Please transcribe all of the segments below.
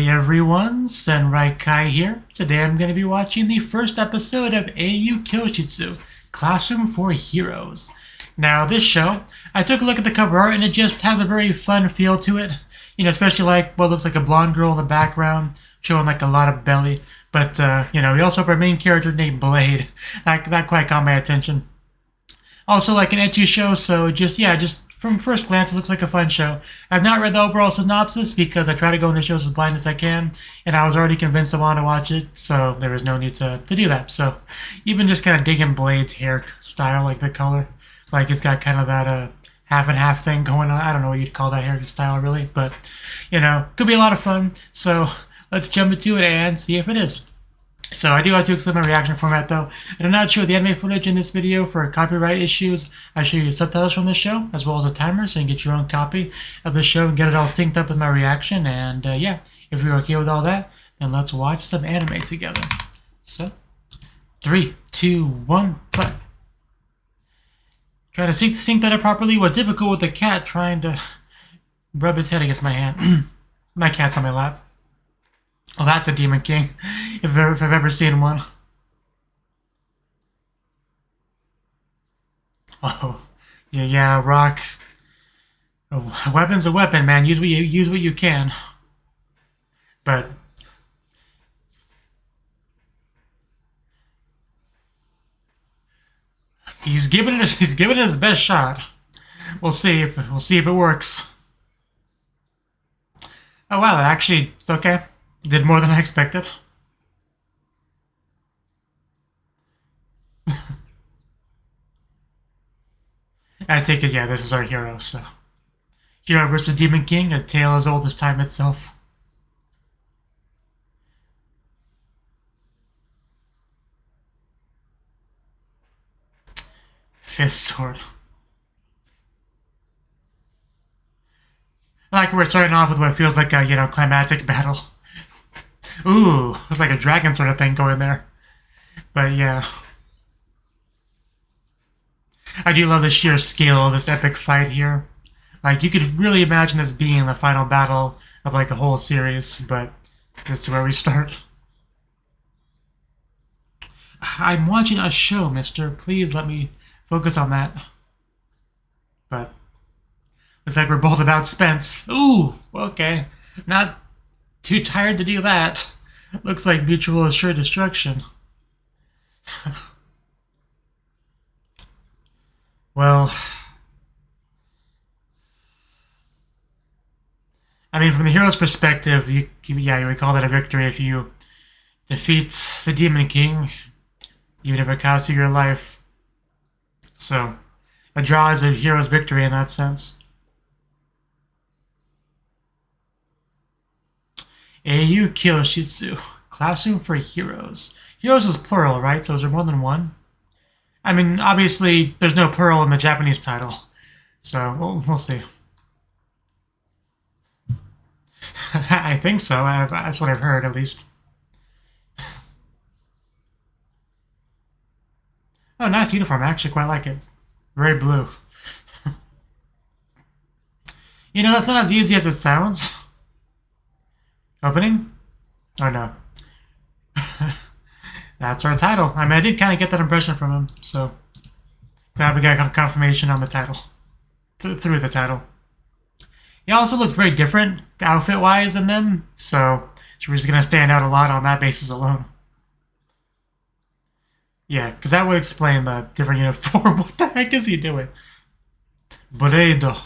Hey everyone, Senrai Kai here. Today I'm going to be watching the first episode of Eiyuu Kyoushitsu Classroom for Heroes. Now this show, I took a look at the cover art and it just has a very fun feel to it. You know, especially like what looks like a blonde girl in the background, showing like a lot of belly. But, you know, we also have our main character named Blade. That quite caught my attention. Also like an ecchi show, so just from first glance, it looks like a fun show. I've not read the overall synopsis because I try to go into shows as blind as I can, and I was already convinced I wanted to watch it, so there was no need to do that. So even just kind of digging Blade's hair style, like the color, like it's got kind of that half and half thing going on. I don't know what you'd call that hairstyle really, but you know, could be a lot of fun. So let's jump into it and see if it is. So I do have to explain my reaction format though. I do not show the anime footage in this video for copyright issues. I show you subtitles from the show as well as a timer so you can get your own copy of the show and get it all synced up with my reaction. And yeah, if you're okay with all that, then let's watch some anime together. So, 3, 2, 1, play. Trying to sync that up properly was difficult with the cat trying to rub his head against my hand. My cat's on my lap. Oh, that's a Demon King, if I've ever seen one. Oh, yeah, rock. A weapon's a weapon, man. Use what you can. But he's giving it his best shot. We'll see if it works. Oh wow, it's okay. Did more than I expected. I take it, yeah, this is our hero, so. Hero versus Demon King, a tale as old as time itself. Fifth sword. I like we're starting off with what feels like a, you know, climactic battle. Ooh, it's like a dragon sort of thing going there. But yeah. I do love the sheer scale of this epic fight here. Like, you could really imagine this being the final battle of like a whole series, but that's where we start. I'm watching a show, mister. Please let me focus on that. But looks like we're both about spent. Ooh, okay. Not too tired to do that. Looks like mutual assured destruction. Well, I mean, from the hero's perspective, you would call that a victory if you defeat the Demon King, even if it costs you your life. So, a draw is a hero's victory in that sense. Eiyuu Kyoushitsu Classroom for Heroes. Heroes is plural, right? So is there more than one? I mean, obviously, there's no plural in the Japanese title. So, we'll see. I think so. That's what I've heard, at least. Oh, nice uniform. I actually quite like it. Very blue. You know, that's not as easy as it sounds. Opening? Oh no. That's our title. I mean, I did kind of get that impression from him, so glad we got confirmation on the title. Through the title. He also looked very different outfit-wise than them, so she's going to stand out a lot on that basis alone. Yeah, because that would explain the different uniform. What the heck is he doing? Buredo.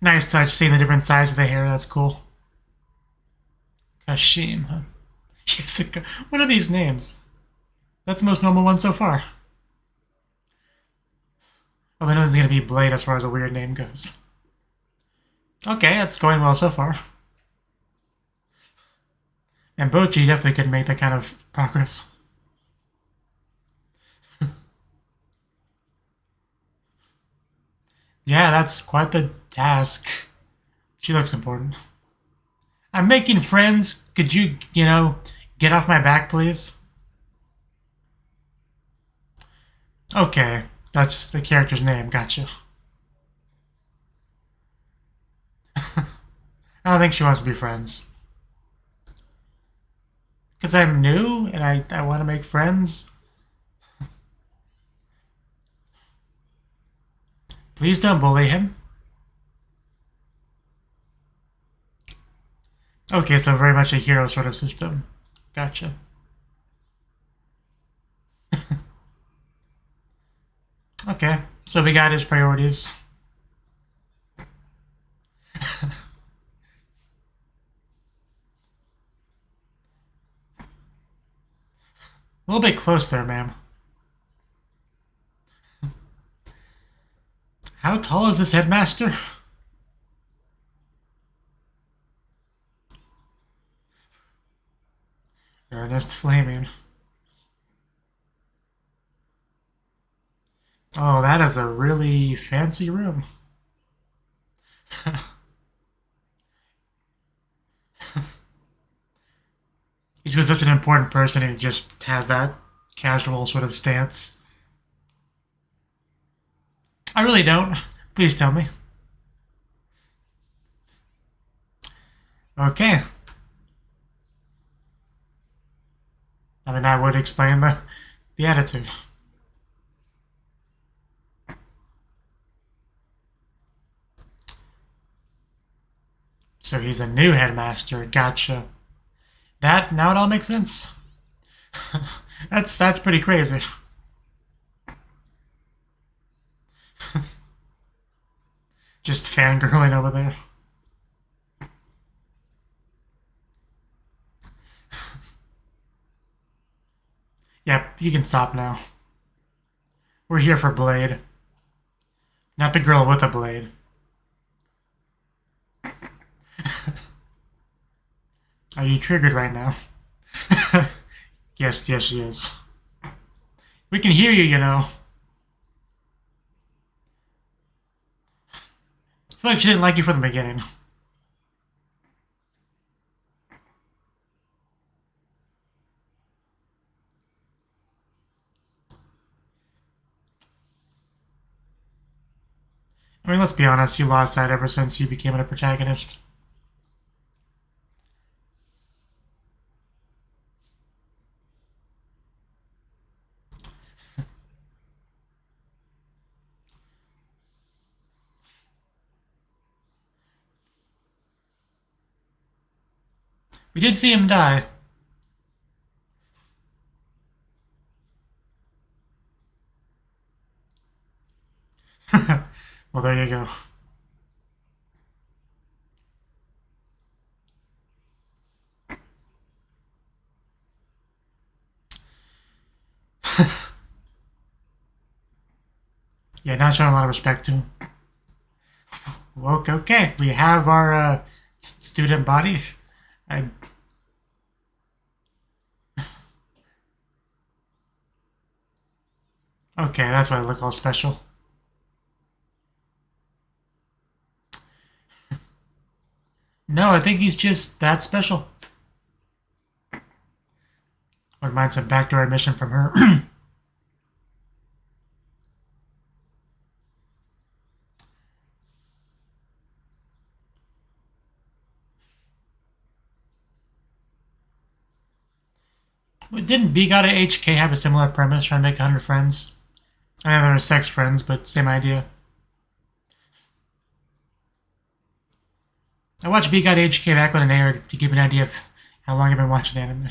Nice touch, seeing the different sides of the hair. That's cool. Kashim, huh? Jessica. What are these names? That's the most normal one so far. Well, I know this is going to be Blade as far as a weird name goes. Okay, that's going well so far. And Bochi definitely could make that kind of progress. Yeah, that's quite the task. She looks important. I'm making friends. Could you, get off my back, please? Okay, that's the character's name. Gotcha. I don't think she wants to be friends. Because I'm new and I want to make friends. Please don't bully him. Okay, so very much a hero sort of system. Gotcha. Okay, so we got his priorities. A little bit close there, ma'am. How tall is this headmaster? Ernest Flaming. Oh, that is a really fancy room. He's just such an important person and he just has that casual sort of stance. I really don't. Please tell me. Okay. I mean, that would explain the attitude. So he's a new headmaster. Gotcha. Now it all makes sense. That's pretty crazy. Just fangirling over there. Yep, you can stop now. We're here for Blade. Not the girl with a blade. Are you triggered right now? Yes, she is. We can hear you, you know. I feel like she didn't like you from the beginning. I mean, let's be honest, you lost that ever since you became a protagonist. We did see him die. Well, there you go. Yeah, not showing a lot of respect to him. Okay, we have our student body. Okay, that's why I look all special. No, I think he's just that special. Wouldn't mind some backdoor admission from her. But didn't B Got a HK have a similar premise, trying to make 100 friends? I know they were sex friends, but same idea. I watched B Got HK back when it aired to give an idea of how long I've been watching anime.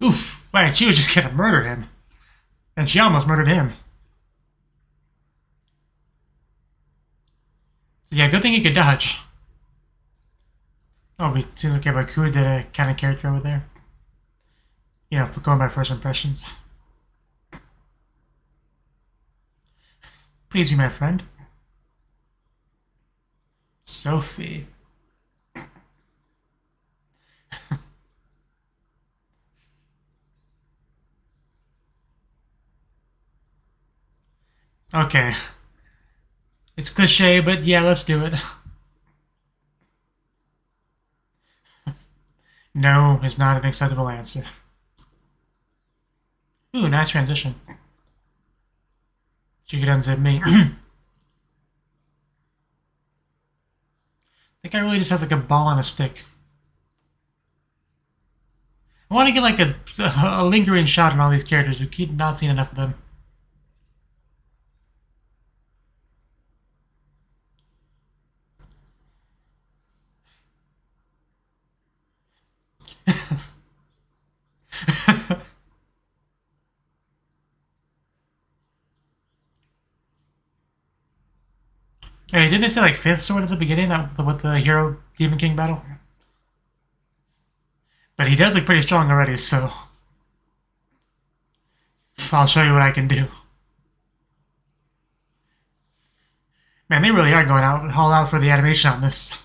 Oof, wait, she was just gonna murder him. And she almost murdered him. So yeah, good thing he could dodge. Oh, it seems like we have a Kudeta kind of character over there. You know, going by first impressions. Please be my friend. Sophie. Okay. It's cliche, but yeah, let's do it. No is not an acceptable answer. Ooh, nice transition. She could unzip me. That guy really just has like a ball on a stick. I want to get like a lingering shot on all these characters who keep not seeing enough of them. Hey, didn't they say like 5th sword at the beginning with the hero Demon King battle? But he does look pretty strong already, so I'll show you what I can do. Man, they really are going all out for the animation on this.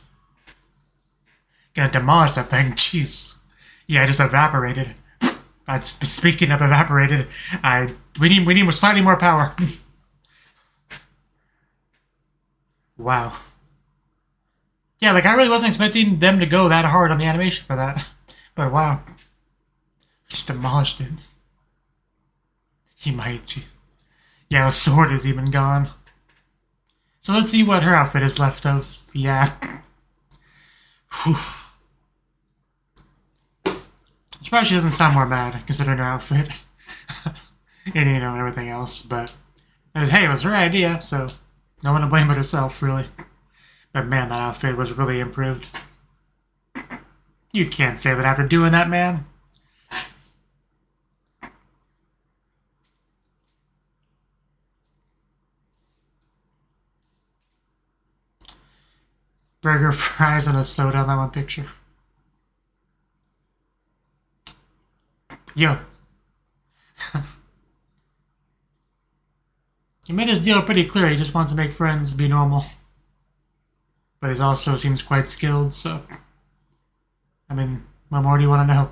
Gonna demolish that thing, jeez. Yeah, I just evaporated. Speaking of evaporated, we need slightly more power. Wow. Yeah, like I really wasn't expecting them to go that hard on the animation for that. But wow. Just demolished it. He might. Yeah, the sword is even gone. So let's see what her outfit is left of. Yeah. Whew. Surprised she doesn't sound more mad, considering her outfit. And, you know, everything else. But, hey, it was her idea, so no one to blame but herself, really. But man, that outfit was really improved. You can't say that after doing that, man. Burger, fries, and a soda on that one picture. Yo. He made his deal pretty clear. He just wants to make friends, be normal. But he also seems quite skilled, so... I mean, what more do you want to know?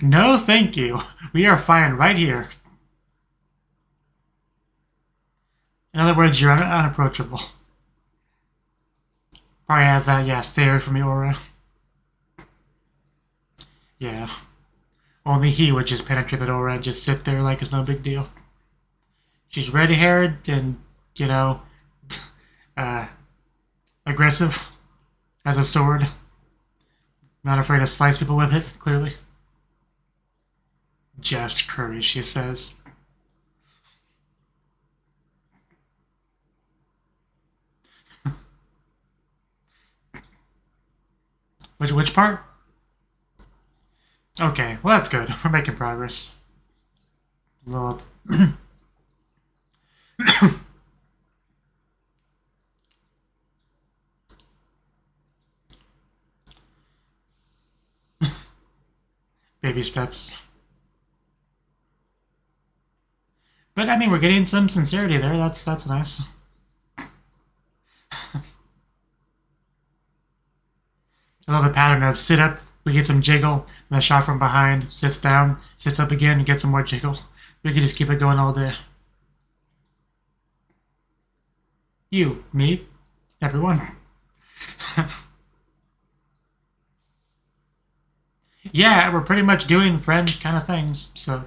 No, thank you. We are fine right here. In other words, you're unapproachable. Probably has that, yeah, stay away from me aura. Yeah. Only he would just penetrate that aura and just sit there like it's no big deal. She's red-haired and, you know, aggressive. Has a sword. Not afraid to slice people with it, clearly. Just curry, she says. Which part? Okay, well that's good. We're making progress. Little... Baby steps. But I mean, we're getting some sincerity there. That's nice. I love the pattern of sit up, we get some jiggle, and a shot from behind, sits down, sits up again, and gets some more jiggle. We can just keep it going all day. You, me, everyone. Yeah, we're pretty much doing friend kind of things, so...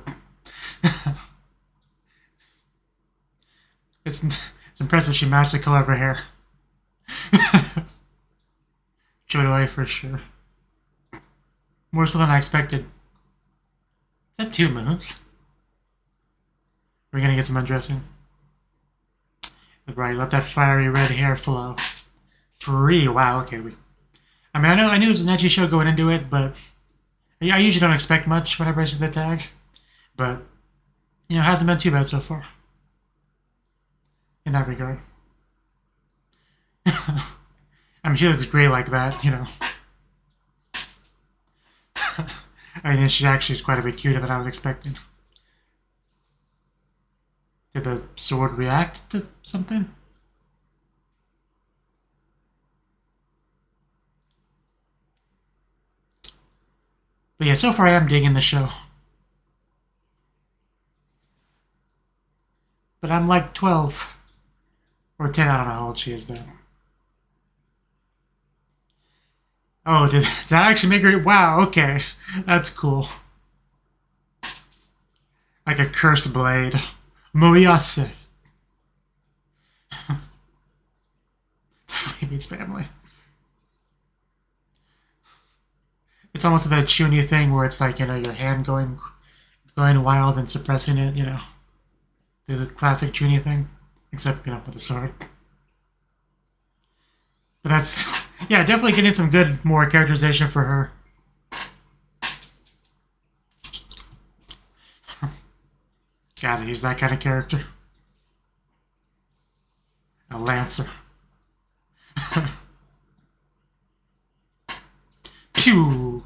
It's impressive she matched the color of her hair. Showed away for sure. More so than I expected. Is that 2 moons? We're gonna get some undressing. Right, let that fiery red hair flow. Free, wow, okay. I mean, I knew it was an edgy show going into it, but I usually don't expect much whenever I see the tag. But, you know, it hasn't been too bad so far. In that regard. I mean, she looks great like that, you know. I mean, she actually is quite a bit cuter than I was expecting. Did the sword react to something? But yeah, so far I am digging the show. But I'm like 12. Or 10, I don't know how old she is though. Oh, did that actually make her... Wow, okay. That's cool. Like a cursed blade. Moyase. The Flaming family. It's almost that Chuny thing where it's like, you know, your hand going wild and suppressing it, you know. The classic Chuny thing. Except, you know, with a sword. But that's, yeah, definitely getting some good, more characterization for her. Gotta use that kind of character. A lancer. Pew!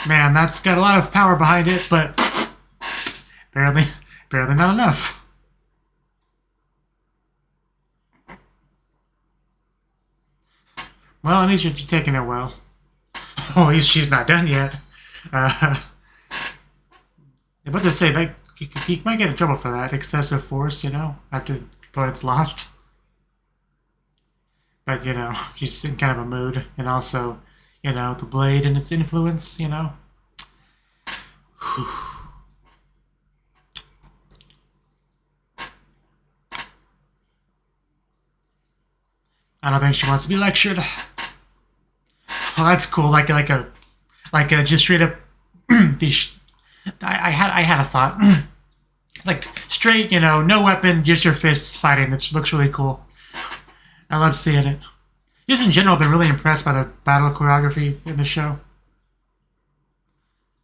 Man, that's got a lot of power behind it, but barely not enough. Well, at least you're taking it well. Oh, she's not done yet. I'm about to say that you might get in trouble for that. Excessive force, you know, after the opponent's lost. But, you know, she's in kind of a mood. And also, you know, the blade and its influence, you know. I don't think she wants to be lectured. Well, that's cool. Like a just straight up. I had a thought. Like straight, you know, no weapon, just your fists fighting. It looks really cool. I love seeing it. Just in general, I've been really impressed by the battle choreography in the show.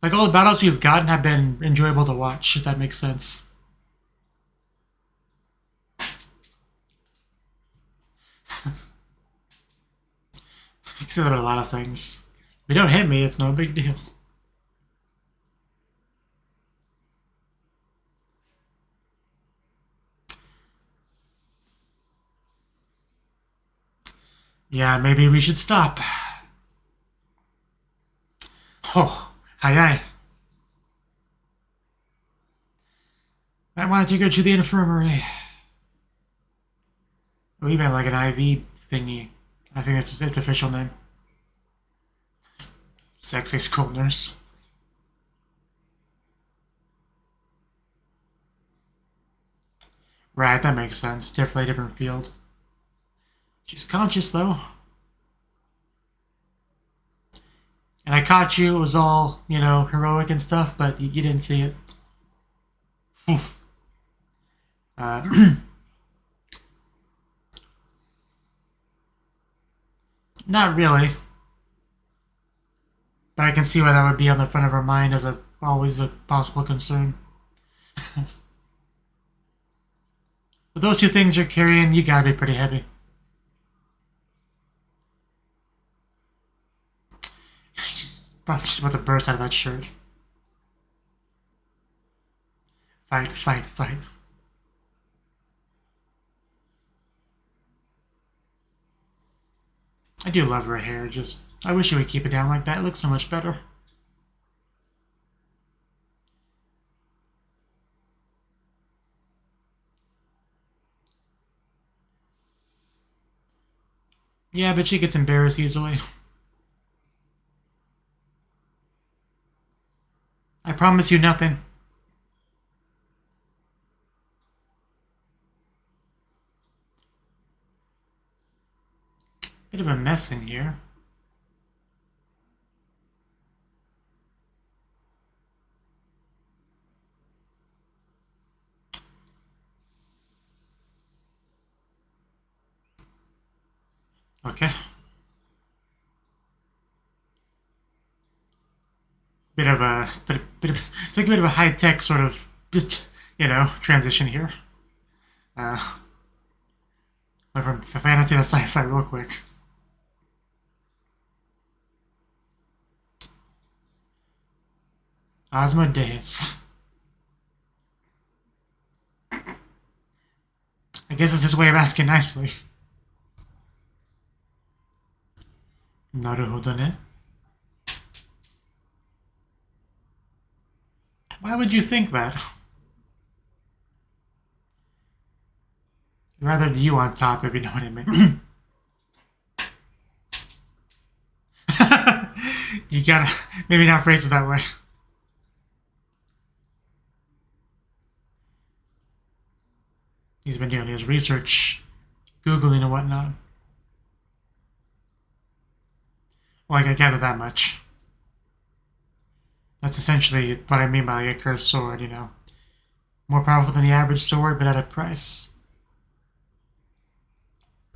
Like all the battles we've gotten have been enjoyable to watch, if that makes sense. Except about a lot of things. If you don't hit me, it's no big deal. Yeah, maybe we should stop. Oh, hi. I wanted to go to the infirmary. Or even like an IV thingy. I think it's its official name. Sexy school nurse. Right, that makes sense. Definitely a different field. She's conscious, though. And I caught you. It was all, you know, heroic and stuff, but you didn't see it. Not really. But I can see why that would be on the front of her mind as always a possible concern. But those two things you're carrying, you gotta be pretty heavy. She's about to burst out of that shirt. Fight. I do love her hair, just... I wish you would keep it down like that. It looks so much better. Yeah, but she gets embarrassed easily. I promise you nothing. Bit of a mess in here. Okay. Bit of a it's like a bit of a high-tech sort of, you know, transition here. Went from fantasy to sci-fi real quick. Asmodeus. I guess it's his way of asking nicely. Naruhodo ne. Why would you think that? Rather you on top, if you know what I mean. You gotta maybe not phrase it that way. He's been doing his research, Googling and whatnot. Well, I gather that much. That's essentially what I mean by like a cursed sword, you know. More powerful than the average sword, but at a price.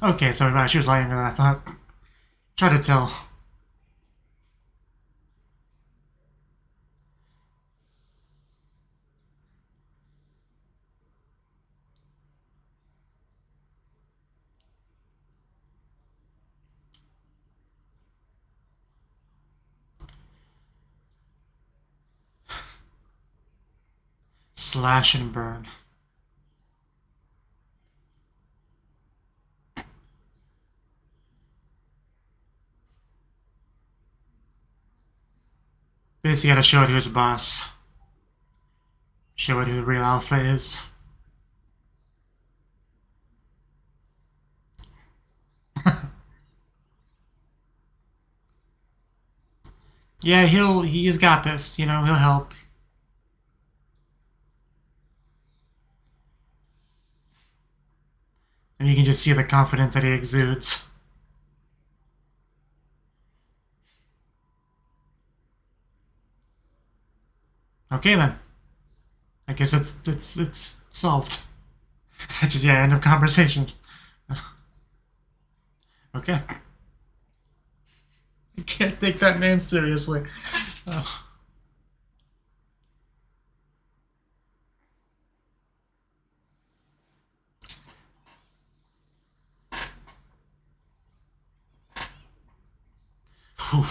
Okay, so she was lying than I thought. Try to tell. Slash and burn. Basically, gotta show it who's boss. Show it who real alpha is. Yeah, he's got this, you know, he'll help. And you can just see the confidence that he exudes. Okay then. I guess it's solved. Just yeah, end of conversation. Okay. I can't take that name seriously. Oh. Whew.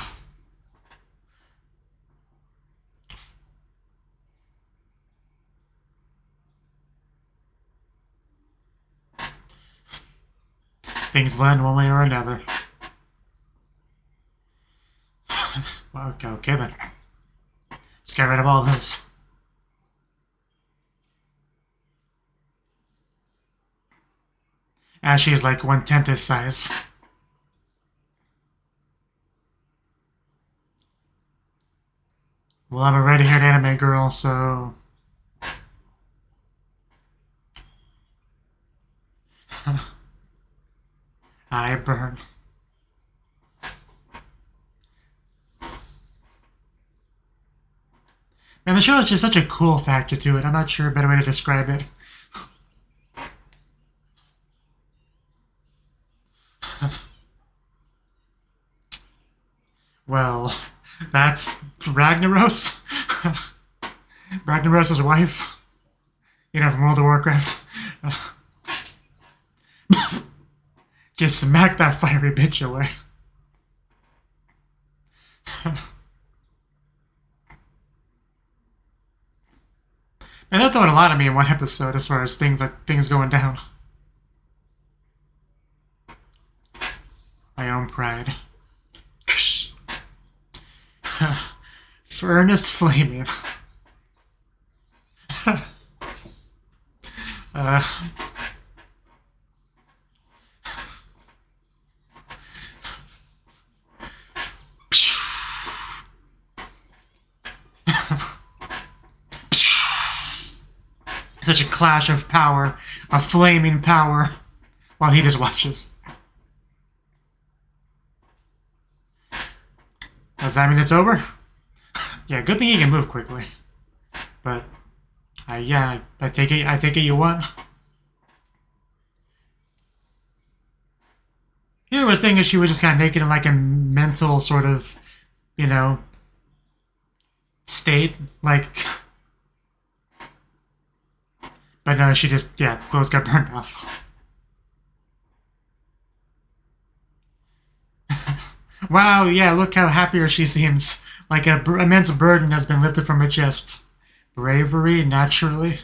Things land one way or another. Okay then. Just get rid of all those. Ashy is like 1/10 this size. Well, I'm a red-haired anime girl, so... I burn. Man, the show has just such a cool factor to it. I'm not sure a better way to describe it. Well, that's Ragnaros. Ragnaros' wife. You know, from World of Warcraft. Just smack that fiery bitch away. Man, they're throwing a lot at me in one episode as far as things going down. My own pride. Furnace flaming. Such a clash of power, a flaming power, while he just watches. Does that mean it's over? Yeah, good thing he can move quickly. But, yeah, I take it you won. Here was thinking she was just kind of naked in like a mental sort of, you know, state, like... But no, she just, yeah, clothes got burned off. Wow, yeah, look how happier she seems. Like a immense burden has been lifted from her chest. Bravery, naturally.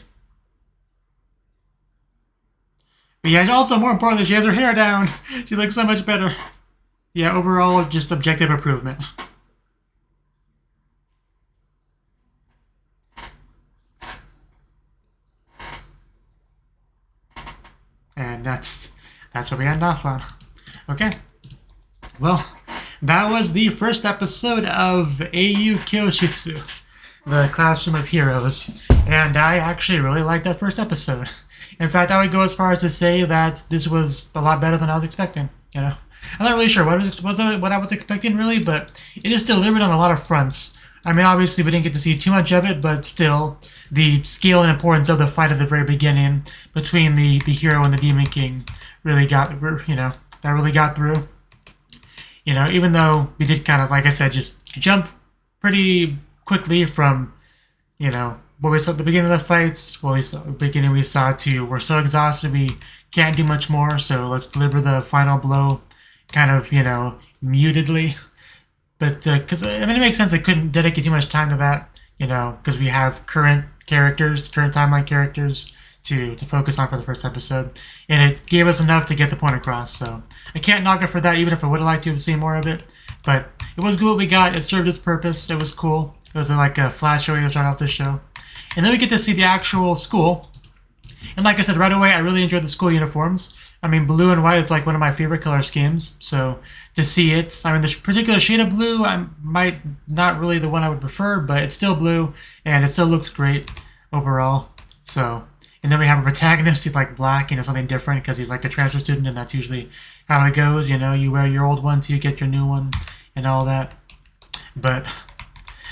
But yeah, also more importantly, she has her hair down. She looks so much better. Yeah, overall, just objective improvement. And that's what we end off on. Okay. Well, that was the first episode of Eiyuu Kyoushitsu, the Classroom of Heroes. And I actually really liked that first episode. In fact, I would go as far as to say that this was a lot better than I was expecting. You know, I'm not really sure what I was expecting really, but it just delivered on a lot of fronts. I mean, obviously we didn't get to see too much of it, but still, the scale and importance of the fight at the very beginning between the hero and the Demon King really got, you know, that really got through. You know, even though we did kind of, like I said, just jump pretty quickly from, you know, what we saw at the beginning of the fights. Well, at least at the beginning we saw to we're so exhausted we can't do much more, so let's deliver the final blow kind of, you know, mutedly. But, because, I mean, it makes sense they couldn't dedicate too much time to that, you know, because we have current timeline characters to focus on for the first episode. And it gave us enough to get the point across, so I can't knock it for that, even if I would have liked to have seen more of it. But it was good what we got. It served its purpose. It was cool. It was like a flash show to start off this show. And then we get to see the actual school. And like I said, right away, I really enjoyed the school uniforms. I mean, blue and white is like one of my favorite color schemes. So to see it, I mean, this particular shade of blue, I might not really the one I would prefer, but it's still blue and it still looks great overall. So, and then we have a protagonist who's like black, you know, something different because he's like a transfer student, and that's usually how it goes. You know, you wear your old one till you get your new one and all that. But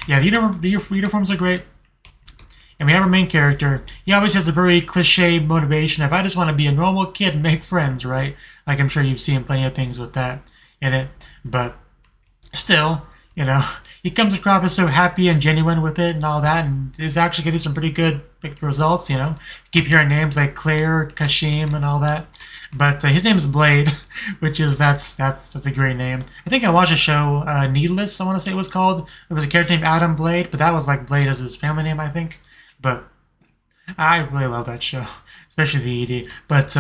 yeah, the uniforms are great. And we have our main character. He always has a very cliche motivation of, I just want to be a normal kid and make friends, right? Like, I'm sure you've seen plenty of things with that in it. But still, you know, he comes across as so happy and genuine with it and all that, and is actually getting some pretty good results, you know. Keep hearing names like Claire, Kashim, and all that. But his name is Blade, which is, that's a great name. I think I watched a show, Needless, I want to say it was called. There was a character named Adam Blade, but that was like Blade as his family name, I think. But I really love that show, especially the ED. But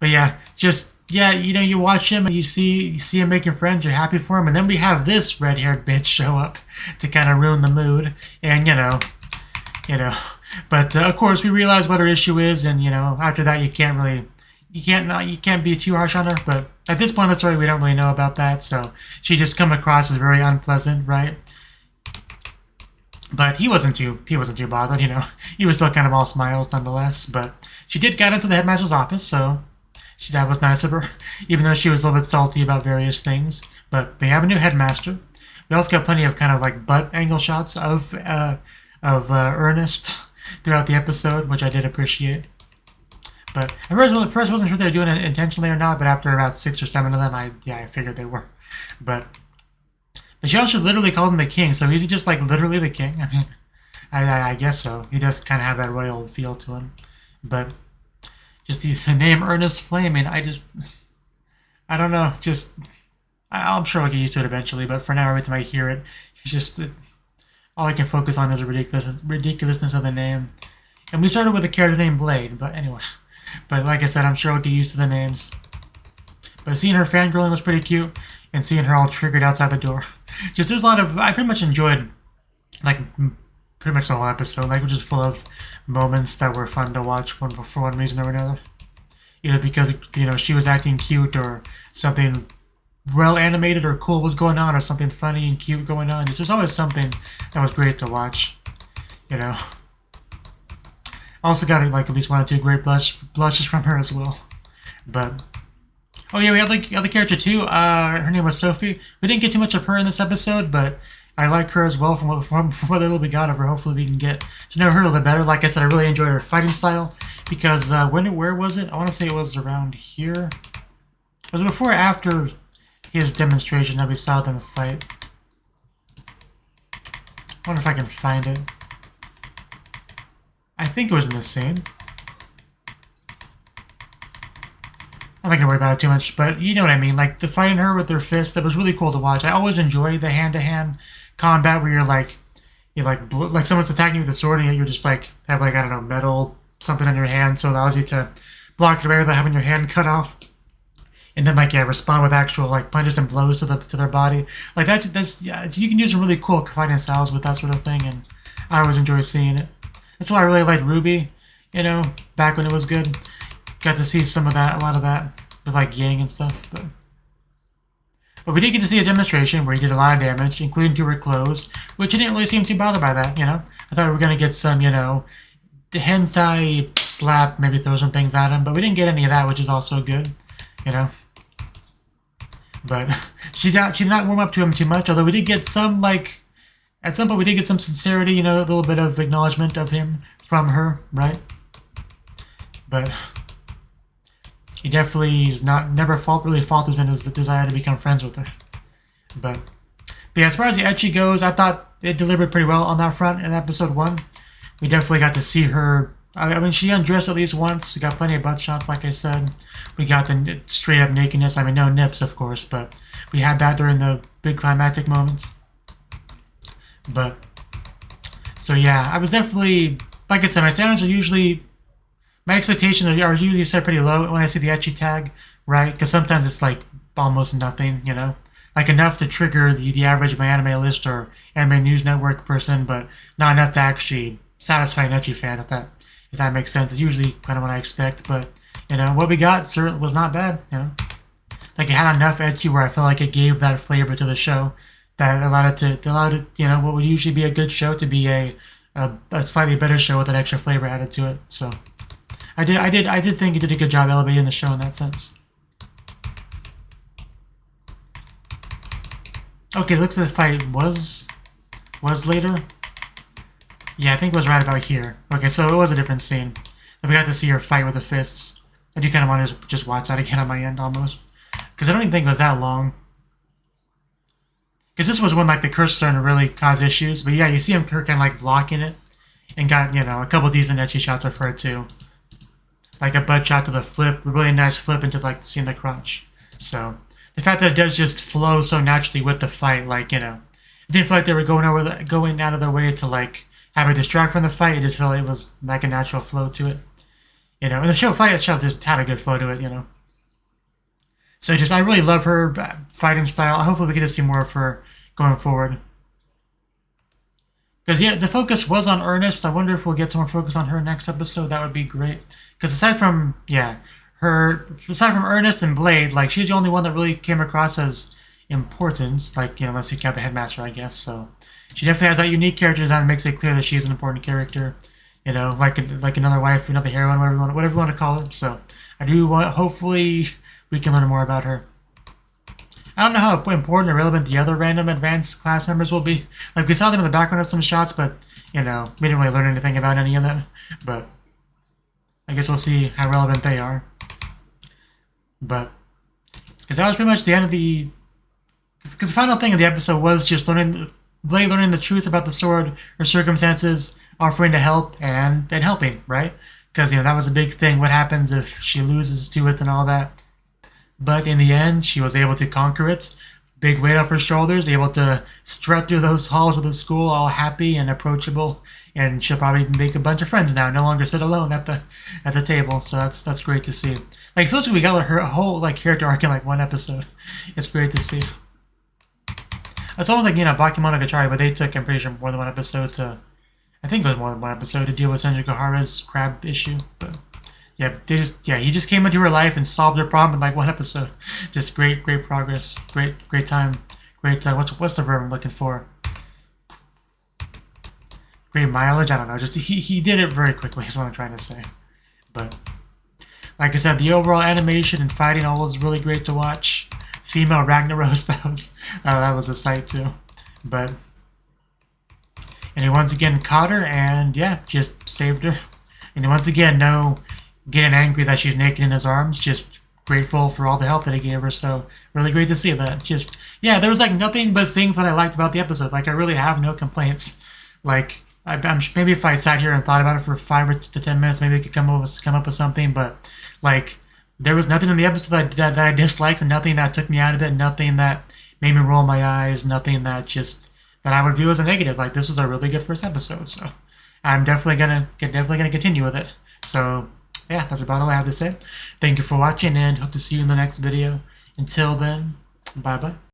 yeah, just, yeah, you know, you watch him and you see him making friends, you're happy for him, and then we have this red-haired bitch show up to kind of ruin the mood, and you know. But of course we realize what her issue is, and you know, after that you can't be too harsh on her. But at this point in the story, we don't really know about that, so she just come across as very unpleasant, right? But he wasn't too bothered, you know. He was still kind of all smiles nonetheless. But she did get into the headmaster's office, so that was nice of her, even though she was a little bit salty about various things. But they have a new headmaster. We also got plenty of kind of like butt angle shots of Ernest throughout the episode, which I did appreciate. But at first I wasn't sure they were doing it intentionally or not, but after about 6 or 7 of them, I figured they were. But she also literally called him the king, so is he just like literally the king? I mean, I guess so. He does kind of have that royal feel to him. But just the name Ernest Flaming, I don't know. I'm sure I'll get used to it eventually, but for now, every time I hear it, it's just all I can focus on is the ridiculousness of the name. And we started with a character named Blade, but anyway. But like I said, I'm sure I'll get used to the names. But seeing her fangirling was pretty cute, and seeing her all triggered outside the door. Just, there's a lot of, I pretty much enjoyed, like, pretty much the whole episode, like, just full of moments that were fun to watch for one reason or another. Either because, you know, she was acting cute, or something well animated or cool was going on, or something funny and cute going on. There's always something that was great to watch, you know. Also got, like, at least 1 or 2 great blushes from her as well. But oh yeah, we have like other character too. Her name was Sophie. We didn't get too much of her in this episode, but I like her as well from what little we got of her. Hopefully we can get to know her a little bit better. Like I said, I really enjoyed her fighting style because where was it? I want to say it was around here. Was it before or after his demonstration that we saw them fight? I wonder if I can find it. I think it was in this scene. I'm not gonna worry about it too much, but you know what I mean. Like, the fighting her with their fists, that was really cool to watch. I always enjoy the hand-to-hand combat where you're like someone's attacking you with a sword and you're just like, have like, I don't know, metal something on your hand, so it allows you to block it away without having your hand cut off. And then like, yeah, respond with actual like punches and blows to their body. Like yeah, you can use some really cool fighting styles with that sort of thing, and I always enjoy seeing it. That's why I really liked Ruby, you know, back when it was good. Got to see some of that, a lot of that, with like Yang and stuff. But we did get to see a demonstration where he did a lot of damage, including to her clothes, which he didn't really seem too bothered by that, you know. I thought we were going to get some, you know, the hentai slap, maybe throw some things at him, but we didn't get any of that, which is also good, you know. But she did not warm up to him too much, although we did get some, like, at some point we did get some sincerity, you know, a little bit of acknowledgement of him from her, right? But he definitely is never really falters in his desire to become friends with her. But yeah, as far as the ecchi goes, I thought it delivered pretty well on that front in episode 1. We definitely got to see her. I mean, she undressed at least once. We got plenty of butt shots, like I said. We got the straight up nakedness. I mean, no nips, of course, but we had that during the big climactic moments. But so yeah, I was definitely, like I said, my standards are usually, my expectations are usually set pretty low when I see the ecchi tag, right? Because sometimes it's like almost nothing, you know? Like enough to trigger the average My Anime List or Anime News Network person, but not enough to actually satisfy an ecchi fan, if that makes sense. It's usually kind of what I expect, but, you know, what we got certainly was not bad, you know? Like, it had enough ecchi where I felt like it gave that flavor to the show that allowed it, you know, what would usually be a good show to be a slightly better show with an extra flavor added to it, so. I did think it did a good job elevating the show in that sense. Okay, looks like the fight was later. Yeah, I think it was right about here. Okay, so it was a different scene. We got to see her fight with the fists. I do kind of want to just watch that again on my end, almost. Because I don't even think it was that long. Because this was when, like, the curse was starting to really cause issues. But yeah, you see him kind of, like, blocking it. And got, you know, a couple decent ecchi shots of her, too. Like a butt shot to the flip. A really nice flip into, like, seeing the crotch. So the fact that it does just flow so naturally with the fight, like, you know, it didn't feel like they were going out of their way to, like, have it distract from the fight. It just felt like it was like a natural flow to it, you know. And the fight itself just had a good flow to it, you know. So I really love her fighting style. Hopefully we get to see more of her going forward. Because yeah, the focus was on Ernest. I wonder if we'll get some more focus on her next episode. That would be great. Because aside from Ernest and Blade, like, she's the only one that really came across as important. Like, you know, unless you count the headmaster, I guess. So she definitely has that unique character design that makes it clear that she's an important character. You know, like another wife, another heroine, whatever you want to call her. So I do want, hopefully we can learn more about her. I don't know how important or relevant the other random advanced class members will be. Like, we saw them in the background of some shots, but, you know, we didn't really learn anything about any of them. But I guess we'll see how relevant they are. But, because that was pretty much the end of the... Because the final thing of the episode was just learning the truth about the sword, her circumstances, offering to help, and helping, right? Because, you know, that was a big thing. What happens if she loses to it and all that? But in the end, she was able to conquer it. Big weight off her shoulders, able to strut through those halls of the school all happy and approachable. And she'll probably make a bunch of friends now, no longer sit alone at the table. So that's great to see. Like, it feels like we got her whole, like, character arc in, like, one episode. It's great to see. It's almost like, you know, Bakemonogatari, but they took, I'm pretty sure, more than one episode to... I think it was more than one episode to deal with Senju Gohara's crab issue, but... Yeah, he just came into her life and solved her problem in like one episode. Just great progress, great time, what's the verb I'm looking for? Great mileage. I don't know. Just he did it very quickly. Is what I'm trying to say. But like I said, the overall animation and fighting all was really great to watch. Female Ragnaros, that was a sight too. But and he once again caught her and yeah, just saved her. And once again, no getting angry that she's naked in his arms, just grateful for all the help that he gave her. So really great to see that. Just, yeah, there was like nothing but things that I liked about the episode. Like, I really have no complaints. Like, I'm maybe if I sat here and thought about it for 5 to 10 minutes, maybe I could come up with something. But like, there was nothing in the episode that I disliked, and nothing that took me out of it, nothing that made me roll my eyes, nothing that I would view as a negative. Like, this was a really good first episode. So I'm definitely gonna continue with it. So yeah, that's about all I have to say. Thank you for watching, and hope to see you in the next video. Until then, bye-bye.